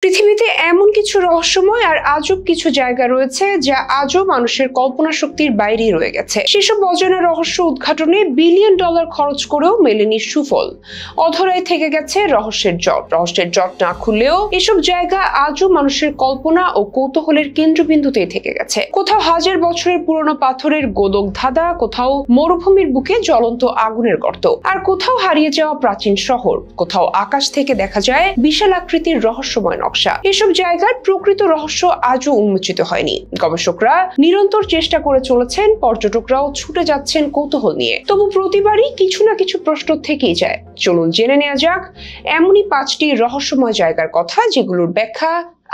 পৃথিবীতে এমন কিছু রহস্যময় আর আজব কিছু জায়গা রয়েছে যা আজও মানুষের কল্পনা শক্তির বাইরেই রয়ে গেছে। সেসব অজানা রহস্য উদ্ঘাটনে বিলিয়ন ডলার খরচ করেও মেলেনি সুফল। অধরায় থেকে গেছে রহস্যের জট না খুললেও এসব জায়গা আজও মানুষের কল্পনা ও কৌতূহলের কেন্দ্রবিন্দুতেই থেকে গেছে। কোথাও হাজার বছরের পুরনো পাথরের গোলক ধাঁধা, কোথাও মরুভূমির বুকে জ্বলন্ত আগুনের গর্ত, আর কোথাও হারিয়ে যাওয়া প্রাচীন শহর, কোথাও আকাশ থেকে দেখা যায় বিশাল আকৃতির রহস্যময় নকশা। এসব জায়গার প্রকৃত রহস্য আজও উন্মোচিত হয়নি। গবেষকরা নিরন্তর চেষ্টা করে চলেছেন, পর্যটকরাও ছুটে যাচ্ছেন কৌতূহল নিয়ে। তবু প্রতিবারই কিছু না কিছু প্রশ্ন থেকেই যায়। চলুন জেনে নেওয়া যাক এমনই 5টি রহস্যময় জায়গার কথা যেগুলোর ব্যাখ্যা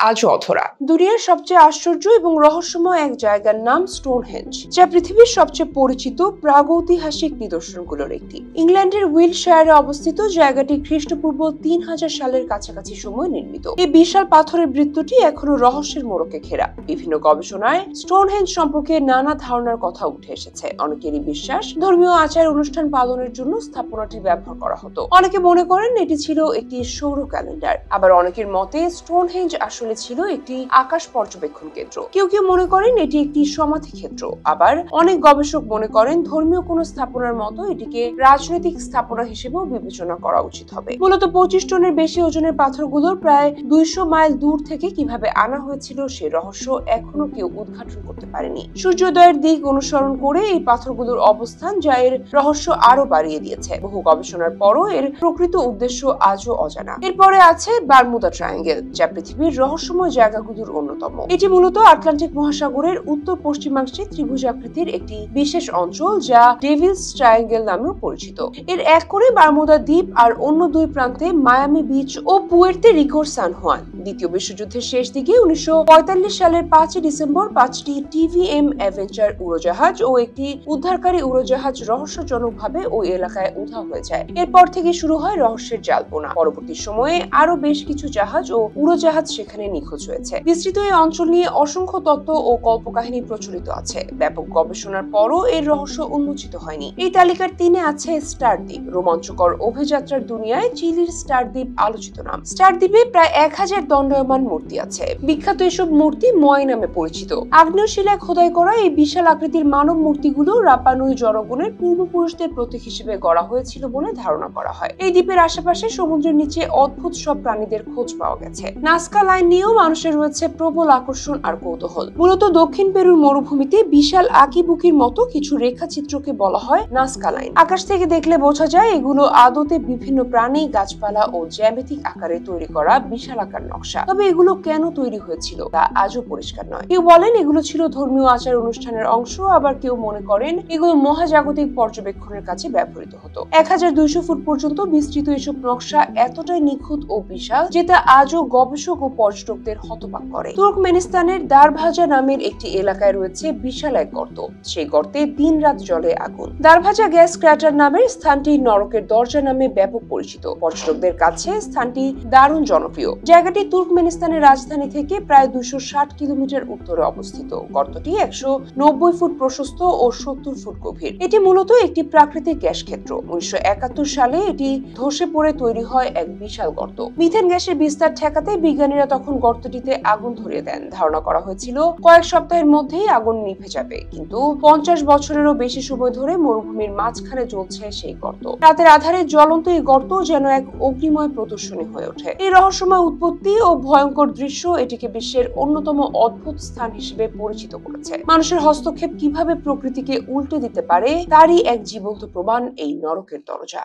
আজও অধরা। দুনিয়ার সবচেয়ে আশ্চর্য এবং রহস্যময় এক জায়গার নাম স্টোনহেঞ্জ, যা পৃথিবীর সবচেয়ে পরিচিত প্রাগৈতিহাসিক নিদর্শনগুলোর একটি। ইংল্যান্ডের উইলশায়ারে অবস্থিত জায়গাটি খ্রিস্টপূর্ব 3000 সালের কাছাকাছি সময় নির্মিত। এই বিশাল পাথরের বৃত্তটি এখনো রহস্যের মোড়কে ঘেরা। বিভিন্ন গবেষণায় স্টোনহেঞ্জ সম্পর্কে নানা ধারণার কথা উঠে এসেছে। অনেকেরই বিশ্বাস ধর্মীয় আচার অনুষ্ঠান পালনের জন্য স্থাপনাটি ব্যবহার করা হতো। অনেকে মনে করেন এটি ছিল একটি সৌর ক্যালেন্ডার। আবার অনেকের মতে স্টোনহেঞ্জ আসলে ছিল একটি আকাশ পর্যবেক্ষণ কেন্দ্র। কেউ কেউ মনে করেন এটি একটি সমাধি ক্ষেত্র। আবার অনেক গবেষক মনে করেন ধর্মীয় কোন স্থাপনার মতো এটিকে রাজনৈতিক স্থাপনা হিসেবেও বিবেচনা করা উচিত হবে। মূলত 25 টনের বেশি ওজনের পাথরগুলোর প্রায় 200 মাইল দূর থেকে কিভাবে আনা হয়েছিল সে রহস্য এখনো কেউ উদ্ঘাটন করতে পারেনি। সূর্যোদয়ের দিক অনুসরণ করে এই পাথরগুলোর অবস্থান যা এর রহস্য আরো বাড়িয়ে দিয়েছে। বহু গবেষণার পরও এর প্রকৃত উদ্দেশ্য আজও অজানা। এরপরে আছে বারমুদা ট্রায়াঙ্গেল, যা পৃথিবীর রহস্যময় জায়গাগুলোর অন্যতম। এটি মূলত আটলান্টিক মহাসাগরের উত্তর পশ্চিমাংশে ত্রিভুজ আকৃতির একটি বিশেষ অঞ্চল যা ডেভিলস ট্রায়াঙ্গেল নামেও পরিচিত। এর এক করে বারমুদা দ্বীপ আর অন্য দুই প্রান্তে মায়ামি বিচ ও পুয়ের্তো রিকোর সান হুয়ান। দ্বিতীয় বিশ্বযুদ্ধের শেষ দিকে 1945 সালের 5 ডিসেম্বর 5টি টিভিএম অ্যাভেঞ্চার উড়োজাহাজ ও একটি উদ্ধারকারী উড়োজাহাজ রহস্যজনকভাবে ওই এলাকায় উধাও হয়ে যায়। এরপর থেকে শুরু হয় রহস্যের জালপনা। পরবর্তী সময়ে আরো বেশ কিছু জাহাজ ও উড়োজাহাজ সেখানে নিখোঁজ হয়েছে। বিস্তৃত এই অঞ্চল নিয়ে অসংখ্য তত্ত্ব ও কল্পকাহিনী প্রচলিত আছে। ব্যাপক গবেষণার পরও এর রহস্য উন্মোচিত হয়নি। এই তালিকার 3-এ আছে স্টার দ্বীপ। রোমাঞ্চকর অভিযাত্রার দুনিয়ায় চিলির স্টার দ্বীপ আলোচিত নাম। স্টার দ্বীপে প্রায় 1000 দণ্ডায়মান মূর্তি আছে। বিখ্যাত এসব মূর্তি ময় নামে পরিচিত। আগ্নেয় শিলায় খোদাই করা এই বিশাল আকৃতির মানব মূর্তিগুলো রাপানুই জনগণের পূর্বপুরুষদের প্রতীক হিসেবে গড়া হয়েছিল বলে ধারণা করা হয়। এই দ্বীপের আশেপাশে সমুদ্রের নিচে অদ্ভুত সব প্রাণীদের খোঁজ পাওয়া গেছে। নাজকা লাইন নিয়েও মানুষের রয়েছে প্রবল আকর্ষণ আর কৌতূহল। মূলত দক্ষিণ পেরুর মরুভূমিতে বিশাল আঁকিবুকির মতো কিছু রেখাচিত্রকে বলা হয় নাজকা লাইন। আকাশ থেকে দেখলে বোঝা যায় এগুলো আদতে বিভিন্ন প্রাণী, গাছপালা ও জ্যামিতিক আকারে তৈরি করা বিশাল আকার নকশা। তবে এগুলো কেন তৈরি হয়েছিল তা আজও পরিষ্কার নয়। কেউ বলেন এগুলো ছিল ধর্মীয় আচার অনুষ্ঠানের অংশ, আবার কেউ মনে করেন এগুলো মহাজাগতিক পর্যবেক্ষণের কাছে ব্যবহৃত হতো। 1200 ফুট পর্যন্ত বিস্তৃত এসব নকশা এতটাই নিখুঁত ও বিশাল যে তা আজও গবেষক ও পর্যটকদের হতবাক করে। তুর্কমেনিস্তানের দারভাজা নামের একটি এলাকায় রয়েছে বিশাল এক গর্ত। সেই গর্তে দিন-রাত জ্বলে আগুন। দারভাজা গ্যাস ক্র্যাটার নামের স্থানটি নরকের দরজা নামে ব্যাপক পরিচিত। পর্যটকদের কাছে স্থানটি দারুণ জনপ্রিয়। জায়গাটি তুর্কমেনিস্তানের রাজধানী থেকে প্রায় 260 কিলোমিটার উত্তরে অবস্থিত। গর্তটি 190 ফুট প্রশস্ত ও 70 ফুট গভীর। এটি মূলত একটি প্রাকৃতিক গ্যাস ক্ষেত্র। 1971 সালে এটি ধসে পড়ে তৈরি হয় এক বিশাল গর্ত। মিথেন গ্যাসের বিস্তার ঠেকাতে বিজ্ঞানীরা তখন গর্তটিতে আগুন ধরিয়ে দেন। ধারণা করা হয়েছিল কয়েক সপ্তাহের মধ্যেই আগুন নিভে যাবে, কিন্তু 50 বছরেরও বেশি সময় ধরে মরুভূমির মাঝখানে জ্বলছে সেই গর্ত। রাতের আধারে জ্বলন্ত এই গর্ত যেন এক অগ্নিময় প্রদর্শনী হয়ে ওঠে। এই রহস্যময় উৎপত্তি ও ভয়ঙ্কর দৃশ্য এটিকে বিশ্বের অন্যতম অদ্ভুত স্থান হিসেবে পরিচিত করেছে। মানুষের হস্তক্ষেপ কিভাবে প্রকৃতিকে উল্টে দিতে পারে তারই এক জীবন্ত প্রমাণ এই নরকের দরজা।